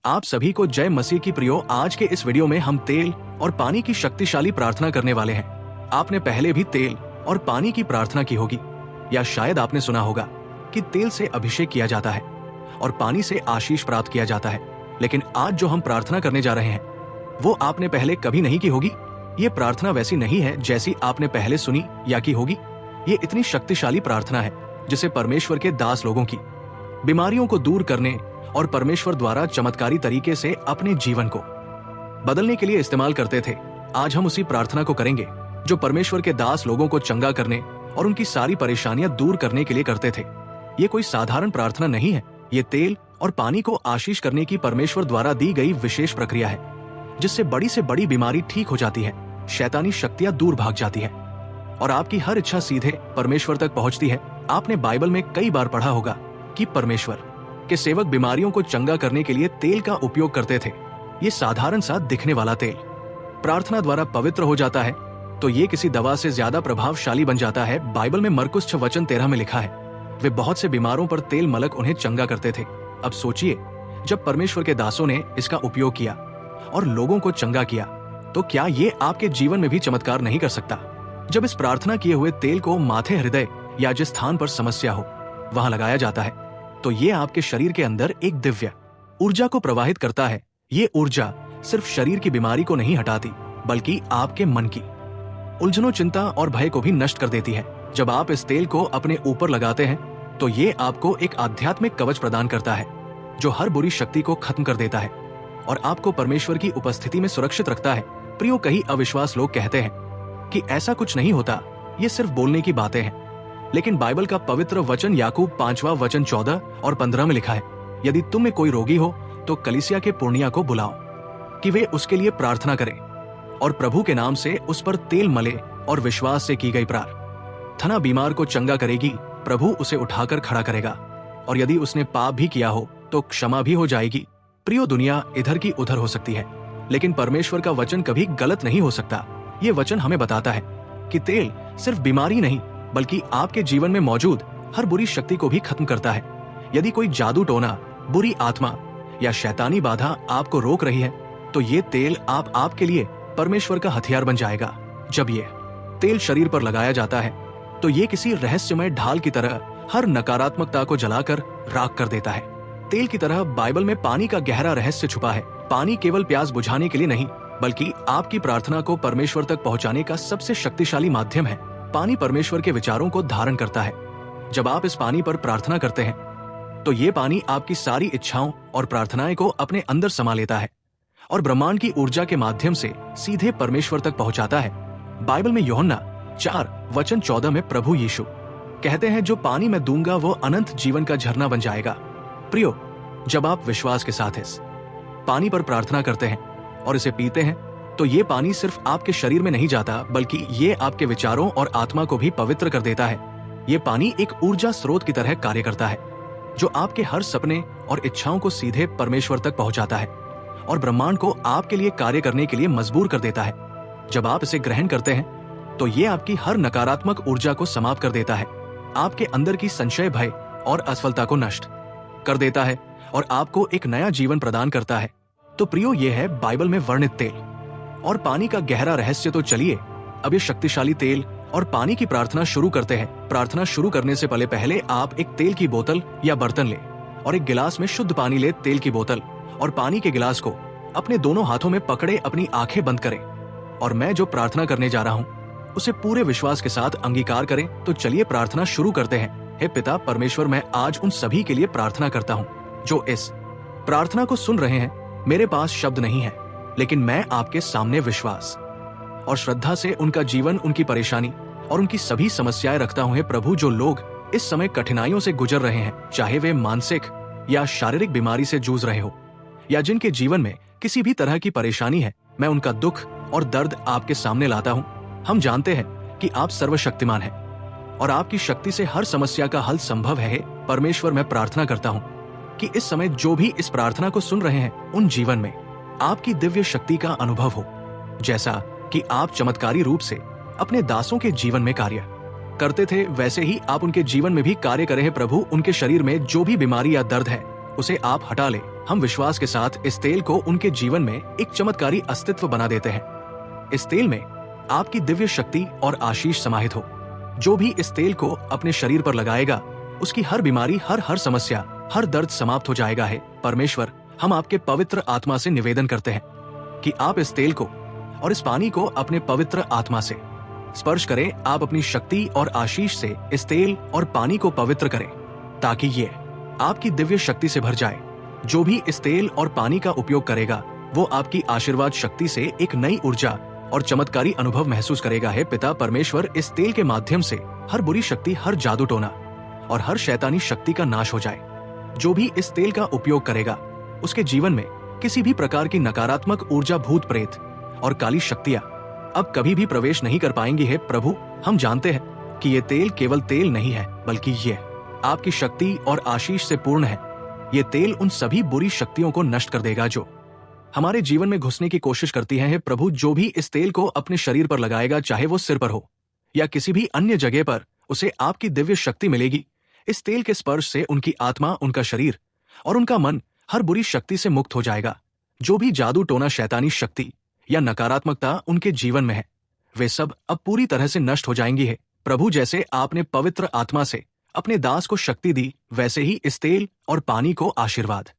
आप सभी को जय मसीह की प्रियो। आज के इस वीडियो में हम तेल और पानी की शक्तिशाली प्रार्थना करने वाले हैं। आपने पहले भी तेल और पानी की प्रार्थना की होगी, या शायद आपने सुना होगा कि तेल से अभिषेक किया जाता है और पानी से आशीष प्राप्त किया जाता है। लेकिन आज जो हम प्रार्थना करने जा रहे हैं वो आपने पहले कभी नहीं की होगी। ये प्रार्थना वैसी नहीं है जैसी आपने पहले सुनी या की होगी। ये इतनी शक्तिशाली प्रार्थना है जिसे परमेश्वर के दास लोगों की बीमारियों को दूर करने और परमेश्वर द्वारा चमत्कारी तरीके से अपने जीवन को बदलने के लिए इस्तेमाल करते थे। आज हम उसी प्रार्थना को करेंगे जो परमेश्वर के दास लोगों को चंगा करने और उनकी सारी परेशानियां दूर करने के लिए करते थे। ये कोई साधारण प्रार्थना नहीं है। ये तेल और पानी को आशीष करने की परमेश्वर द्वारा दी गई विशेष प्रक्रिया है, जिससे बड़ी से बड़ी बीमारी ठीक हो जाती है, शैतानी शक्तियां दूर भाग जाती है और आपकी हर इच्छा सीधे परमेश्वर तक पहुंचती है। आपने बाइबल में कई बार पढ़ा होगा कि परमेश्वर के सेवक बीमारियों को चंगा करने के लिए तेल का उपयोग करते थे। ये साधारण सा दिखने वाला तेल प्रार्थना द्वारा पवित्र हो जाता है तो ये किसी दवा से ज्यादा प्रभावशाली बन जाता है। बाइबल में मरकुस 6:13 में लिखा है, वे बहुत से बीमारों पर तेल मलक उन्हें चंगा करते थे। अब सोचिए, जब परमेश्वर के दासों ने इसका उपयोग किया और लोगों को चंगा किया, तो क्या ये आपके जीवन में भी चमत्कार नहीं कर सकता? जब इस प्रार्थना किए हुए तेल को माथे, हृदय या जिस स्थान पर समस्या हो वहां लगाया जाता है तो ये आपके शरीर के अंदर एक दिव्य ऊर्जा को प्रवाहित करता है। ये ऊर्जा सिर्फ शरीर की बीमारी को नहीं हटाती, बल्कि आपके मन की उलझनों, चिंता और भय को भी नष्ट कर देती है। जब आप इस तेल को अपने ऊपर लगाते हैं तो ये आपको एक आध्यात्मिक कवच प्रदान करता है जो हर बुरी शक्ति को खत्म कर देता है और आपको परमेश्वर की उपस्थिति में सुरक्षित रखता है। प्रियो, कई अविश्वास लोग कहते हैं कि ऐसा कुछ नहीं होता, ये सिर्फ बोलने की बातें हैं। लेकिन बाइबल का पवित्र वचन याकूब 5:14 और 15 में लिखा है, यदि तुम में कोई रोगी हो तो कलीसिया के पुरनिया को बुलाओ कि वे उसके लिए प्रार्थना करें और प्रभु के नाम से उस पर तेल मले और विश्वास से की गई प्रार्थना बीमार को चंगा करेगी। प्रभु उसे उठाकर खड़ा करेगा और यदि उसने पाप भी किया हो तो क्षमा भी हो जाएगी। प्रियो, दुनिया इधर की उधर हो सकती है, लेकिन परमेश्वर का वचन कभी गलत नहीं हो सकता। ये वचन हमें बताता है कि तेल सिर्फ बीमारी नहीं, बल्कि आपके जीवन में मौजूद हर बुरी शक्ति को भी खत्म करता है। यदि कोई जादू टोना, बुरी आत्मा या शैतानी बाधा आपको रोक रही है तो ये तेल आपके लिए परमेश्वर का हथियार बन जाएगा। जब ये तेल शरीर पर लगाया जाता है तो ये किसी रहस्यमय ढाल की तरह हर नकारात्मकता को जलाकर राख कर देता है। तेल की तरह बाइबल में पानी का गहरा रहस्य छुपा है। पानी केवल प्यास बुझाने के लिए नहीं, बल्कि आपकी प्रार्थना को परमेश्वर तक पहुंचाने का सबसे शक्तिशाली माध्यम है। पानी परमेश्वर के विचारों को धारण करता है। जब आप इस पानी पर प्रार्थना करते हैं तो ये पानी आपकी सारी इच्छाओं और प्रार्थनाएं को अपने अंदर समा लेता है और ब्रह्मांड की ऊर्जा के माध्यम से सीधे परमेश्वर तक पहुंचाता है। बाइबल में यूहन्ना 4:14 में प्रभु यीशु कहते हैं, जो पानी मैं दूंगा वो अनंत जीवन का झरना बन जाएगा। प्रियो, जब आप विश्वास के साथ इस पानी पर प्रार्थना करते हैं और इसे पीते हैं तो ये पानी सिर्फ आपके शरीर में नहीं जाता, बल्कि ये आपके विचारों और आत्मा को भी पवित्र कर देता है। ये पानी एक ऊर्जा स्रोत की तरह कार्य करता है जो आपके हर सपने और इच्छाओं को सीधे परमेश्वर तक पहुंचाता है और ब्रह्मांड को आपके लिए कार्य करने के लिए मजबूर कर देता है। जब आप इसे ग्रहण करते हैं तो ये आपकी हर नकारात्मक ऊर्जा को समाप्त कर देता है, आपके अंदर की संशय, भय और असफलता को नष्ट कर देता है और आपको एक नया जीवन प्रदान करता है। तो प्रियो, ये है बाइबल में वर्णित तेल और पानी का गहरा रहस्य। तो चलिए अब ये शक्तिशाली तेल और पानी की प्रार्थना शुरू करते हैं। प्रार्थना शुरू करने से पहले आप एक तेल की बोतल या बर्तन ले और एक गिलास में शुद्ध पानी ले। तेल की बोतल और पानी के गिलास को अपने दोनों हाथों में पकड़े अपनी आंखें बंद करें और मैं जो प्रार्थना करने जा रहा हूँ उसे पूरे विश्वास के साथ अंगीकार करें। तो चलिए प्रार्थना शुरू करते हैं। हे पिता परमेश्वर, मैं आज उन सभी के लिए प्रार्थना करता हूँ जो इस प्रार्थना को सुन रहे हैं। मेरे पास शब्द नहीं है, लेकिन मैं आपके सामने विश्वास और श्रद्धा से उनका जीवन, उनकी परेशानी और उनकी सभी समस्याएं रखता हूं। प्रभु, जो लोग इस समय कठिनाइयों से गुजर रहे हैं, चाहे वे मानसिक या शारीरिक बीमारी से जूझ रहे हो या जिनके जीवन में किसी भी तरह की परेशानी है, मैं उनका दुख और दर्द आपके सामने लाता हूं। हम जानते हैं कि आप सर्वशक्तिमान हैं और आपकी शक्ति से हर समस्या का हल संभव है। परमेश्वर, मैं प्रार्थना करता हूं कि इस समय जो भी इस प्रार्थना को सुन रहे हैं, उन जीवन में आपकी दिव्य शक्ति का अनुभव हो, जैसा कि आप चमत्कारी रूप से अपने दासों के जीवन में कार्य करते थे, वैसे ही आप उनके जीवन में भी कार्य करें। प्रभु, उनके शरीर में जो भी बीमारी या दर्द है उसे आप हटा ले हम विश्वास के साथ इस तेल को उनके जीवन में एक चमत्कारी अस्तित्व बना देते हैं। इस तेल में आपकी दिव्य शक्ति और आशीष समाहित हो। जो भी इस तेल को अपने शरीर पर लगाएगा, उसकी हर बीमारी, हर समस्या, हर दर्द समाप्त हो जाएगा। है परमेश्वर, हम आपके पवित्र आत्मा से निवेदन करते हैं कि आप इस तेल को और इस पानी को अपने पवित्र आत्मा से स्पर्श करें। आप अपनी शक्ति और आशीष से इस तेल और पानी को पवित्र करें, ताकि ये आपकी दिव्य शक्ति से भर जाए। जो भी इस तेल और पानी का उपयोग करेगा, वो आपकी आशीर्वाद शक्ति से एक नई ऊर्जा और चमत्कारी अनुभव महसूस करेगा। है पिता परमेश्वर, इस तेल के माध्यम से हर बुरी शक्ति, हर जादू टोना और हर शैतानी शक्ति का नाश हो जाए। जो भी इस तेल का उपयोग करेगा, उसके जीवन में किसी भी प्रकार की नकारात्मक ऊर्जा, भूत प्रेत और काली शक्तियां अब कभी भी प्रवेश नहीं कर पाएंगी। है प्रभु, हम जानते हैं कि ये तेल केवल तेल नहीं है, बल्कि ये आपकी शक्ति और आशीष से पूर्ण है। ये तेल उन सभी बुरी शक्तियों को नष्ट कर देगा जो हमारे जीवन में घुसने की कोशिश करती हैं। है प्रभु, जो भी इस तेल को अपने शरीर पर लगाएगा, चाहे वो सिर पर हो या किसी भी अन्य जगह पर, उसे आपकी दिव्य शक्ति मिलेगी। इस तेल के स्पर्श से उनकी आत्मा, उनका शरीर और उनका मन हर बुरी शक्ति से मुक्त हो जाएगा। जो भी जादू टोना, शैतानी शक्ति या नकारात्मकता उनके जीवन में है, वे सब अब पूरी तरह से नष्ट हो जाएंगी। है प्रभु, जैसे आपने पवित्र आत्मा से अपने दास को शक्ति दी, वैसे ही इस तेल और पानी को आशीर्वाद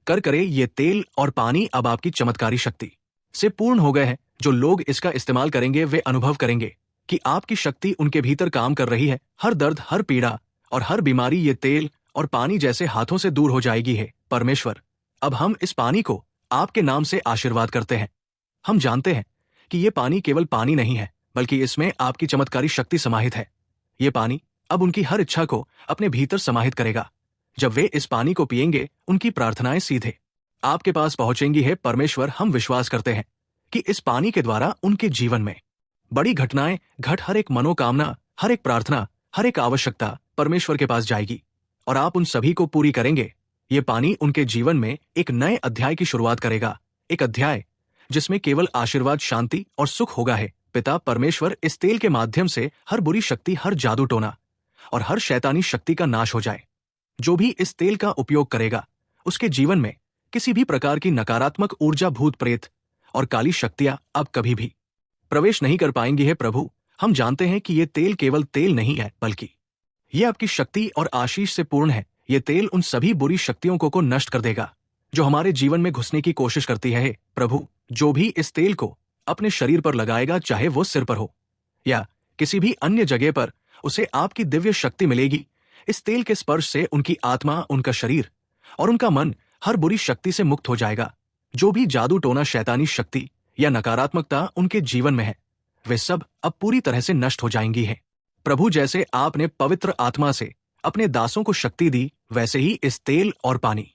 करे। ये तेल और पानी अब आपकी चमत्कारी शक्ति से पूर्ण हो गए हैं। जो लोग इसका इस्तेमाल करेंगे, वे अनुभव करेंगे कि आपकी शक्ति उनके भीतर काम कर रही है। हर दर्द, हर पीड़ा और हर बीमारी ये तेल और पानी जैसे हाथों से दूर हो जाएगी। है परमेश्वर, अब हम इस पानी को आपके नाम से आशीर्वाद करते हैं। हम जानते हैं कि ये पानी केवल पानी नहीं है, बल्कि इसमें आपकी चमत्कारी शक्ति समाहित है। ये पानी अब उनकी हर इच्छा को अपने भीतर समाहित करेगा। जब वे इस पानी को पिएंगे, उनकी प्रार्थनाएं सीधे आपके पास पहुंचेंगी। है परमेश्वर, हम विश्वास करते हैं कि इस पानी के द्वारा उनके जीवन में बड़ी घटनाएं घट, हर एक मनोकामना, हर एक प्रार्थना, हर एक आवश्यकता परमेश्वर के पास जाएगी और आप उन सभी को पूरी करेंगे। ये पानी उनके जीवन में एक नए अध्याय की शुरुआत करेगा, एक अध्याय जिसमें केवल आशीर्वाद, शांति और सुख होगा। है पिता परमेश्वर, इस तेल के माध्यम से हर बुरी शक्ति, हर जादू टोना और हर शैतानी शक्ति का नाश हो जाए। जो भी इस तेल का उपयोग करेगा, उसके जीवन में किसी भी प्रकार की नकारात्मक ऊर्जा, भूत प्रेत और काली शक्तियां अब कभी भी प्रवेश नहीं कर पाएंगी। है प्रभु, हम जानते हैं कि ये तेल केवल तेल नहीं है, बल्कि ये आपकी शक्ति और आशीष से पूर्ण है। ये तेल उन सभी बुरी शक्तियों को नष्ट कर देगा जो हमारे जीवन में घुसने की कोशिश करती है। प्रभु, जो भी इस तेल को अपने शरीर पर लगाएगा, चाहे वो सिर पर हो या किसी भी अन्य जगह पर, उसे आपकी दिव्य शक्ति मिलेगी। इस तेल के स्पर्श से उनकी आत्मा, उनका शरीर और उनका मन हर बुरी शक्ति से मुक्त हो जाएगा। जो भी जादू टोना, शैतानी शक्ति या नकारात्मकता उनके जीवन में है, वे सब अब पूरी तरह से नष्ट हो जाएंगी। है प्रभु, जैसे आपने पवित्र आत्मा से अपने दासों को शक्ति दी, वैसे ही इस तेल और पानी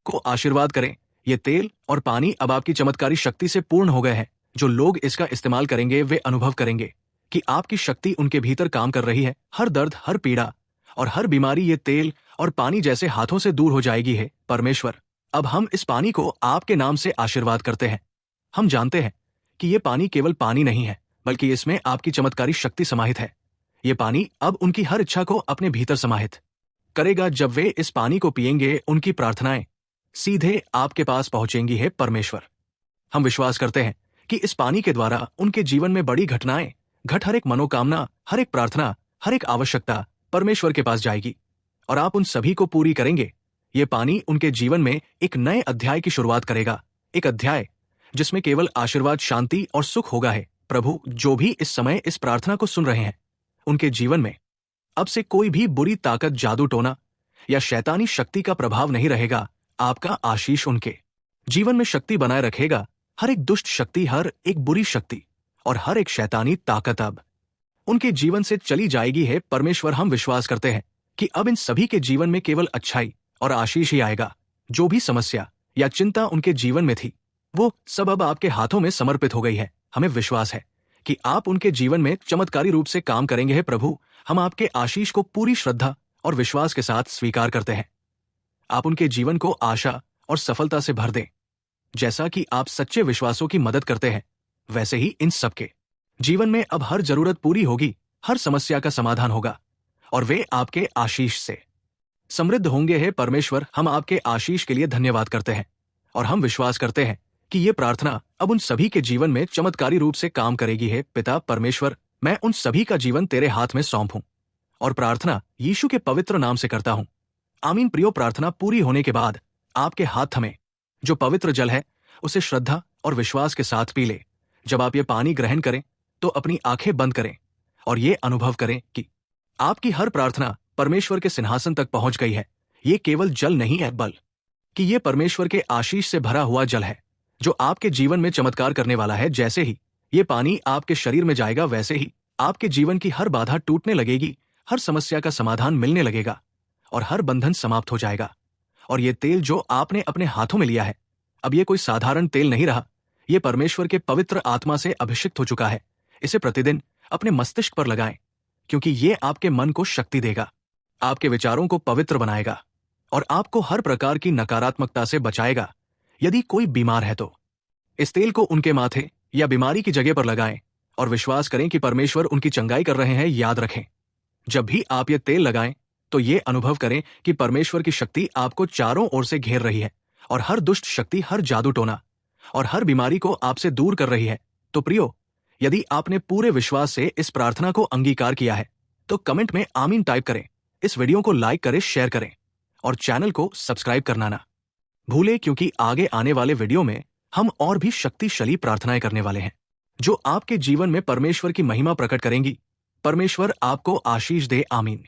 को आशीर्वाद करें। ये तेल और पानी अब आपकी चमत्कारी शक्ति से पूर्ण हो गए हैं। जो लोग इसका इस्तेमाल करेंगे, वे अनुभव करेंगे कि आपकी शक्ति उनके भीतर काम कर रही है। हर दर्द, हर पीड़ा और हर बीमारी ये तेल और पानी जैसे हाथों से दूर हो जाएगी। है परमेश्वर, अब हम इस पानी को आपके नाम से आशीर्वाद करते हैं। हम जानते हैं कि ये पानी केवल पानी नहीं है, बल्कि इसमें आपकी चमत्कारी शक्ति समाहित है। ये पानी अब उनकी हर इच्छा को अपने भीतर समाहित करेगा। जब वे इस पानी को पिएंगे, उनकी प्रार्थनाएं सीधे आपके पास पहुंचेंगी। है परमेश्वर, हम विश्वास करते हैं कि इस पानी के द्वारा उनके जीवन में बड़ी घटनाएं घट, हर एक मनोकामना, हर एक प्रार्थना, हर एक आवश्यकता परमेश्वर के पास जाएगी और आप उन सभी को पूरी करेंगे। ये पानी उनके जीवन में एक नए अध्याय की शुरुआत करेगा, एक अध्याय जिसमें केवल आशीर्वाद, शांति और सुख होगा। है प्रभु, जो भी इस समय इस प्रार्थना को सुन रहे हैं, उनके जीवन में अब से कोई भी बुरी ताकत, जादू टोना या शैतानी शक्ति का प्रभाव नहीं रहेगा। आपका आशीष उनके जीवन में शक्ति बनाए रखेगा। हर एक दुष्ट शक्ति, हर एक बुरी शक्ति और हर एक शैतानी ताकत अब उनके जीवन से चली जाएगी। है परमेश्वर, हम विश्वास करते हैं कि अब इन सभी के जीवन में केवल अच्छाई और आशीष ही आएगा। जो भी समस्या या चिंता उनके जीवन में थी, वो सब अब आपके हाथों में समर्पित हो गई है। हमें विश्वास है कि आप उनके जीवन में चमत्कारी रूप से काम करेंगे। है प्रभु, हम आपके आशीष को पूरी श्रद्धा और विश्वास के साथ स्वीकार करते हैं। आप उनके जीवन को आशा और सफलता से भर दें। जैसा कि आप सच्चे विश्वासों की मदद करते हैं, वैसे ही इन सबके जीवन में अब हर जरूरत पूरी होगी, हर समस्या का समाधान होगा और वे आपके आशीष से समृद्ध होंगे। है परमेश्वर, हम आपके आशीष के लिए धन्यवाद करते हैं। और हम विश्वास करते हैं कि ये प्रार्थना अब उन सभी के जीवन में चमत्कारी रूप से काम करेगी। हे पिता परमेश्वर, मैं उन सभी का जीवन तेरे हाथ में सौंपूं और प्रार्थना यीशु के पवित्र नाम से करता हूं। आमीन। प्रियो, प्रार्थना पूरी होने के बाद आपके हाथ थमे जो पवित्र जल है उसे श्रद्धा और विश्वास के साथ पी ले। जब आप ये पानी ग्रहण करें तो अपनी आंखें बंद करें और ये अनुभव करें कि आपकी हर प्रार्थना परमेश्वर के सिंहासन तक पहुंच गई है। ये केवल जल नहीं है, बल्कि ये परमेश्वर के आशीष से भरा हुआ जल है जो आपके जीवन में चमत्कार करने वाला है। जैसे ही ये पानी आपके शरीर में जाएगा, वैसे ही आपके जीवन की हर बाधा टूटने लगेगी, हर समस्या का समाधान मिलने लगेगा और हर बंधन समाप्त हो जाएगा। और ये तेल जो आपने अपने हाथों में लिया है, अब ये कोई साधारण तेल नहीं रहा। ये परमेश्वर के पवित्र आत्मा से अभिषिक्त हो चुका है। इसे प्रतिदिन अपने मस्तिष्क पर लगाएं, क्योंकि ये आपके मन को शक्ति देगा, आपके विचारों को पवित्र बनाएगा और आपको हर प्रकार की नकारात्मकता से बचाएगा। यदि कोई बीमार है तो इस तेल को उनके माथे या बीमारी की जगह पर लगाएं और विश्वास करें कि परमेश्वर उनकी चंगाई कर रहे हैं। याद रखें, जब भी आप ये तेल लगाएं तो ये अनुभव करें कि परमेश्वर की शक्ति आपको चारों ओर से घेर रही है और हर दुष्ट शक्ति, हर जादू टोना और हर बीमारी को आपसे दूर कर रही है। तो प्रियो, यदि आपने पूरे विश्वास से इस प्रार्थना को अंगीकार किया है तो कमेंट में आमीन टाइप करें। इस वीडियो को लाइक करें, शेयर करें और चैनल को सब्सक्राइब करना ना भूलें, क्योंकि आगे आने वाले वीडियो में हम और भी शक्तिशाली प्रार्थनाएं करने वाले हैं जो आपके जीवन में परमेश्वर की महिमा प्रकट करेंगी। परमेश्वर आपको आशीष दे। आमीन।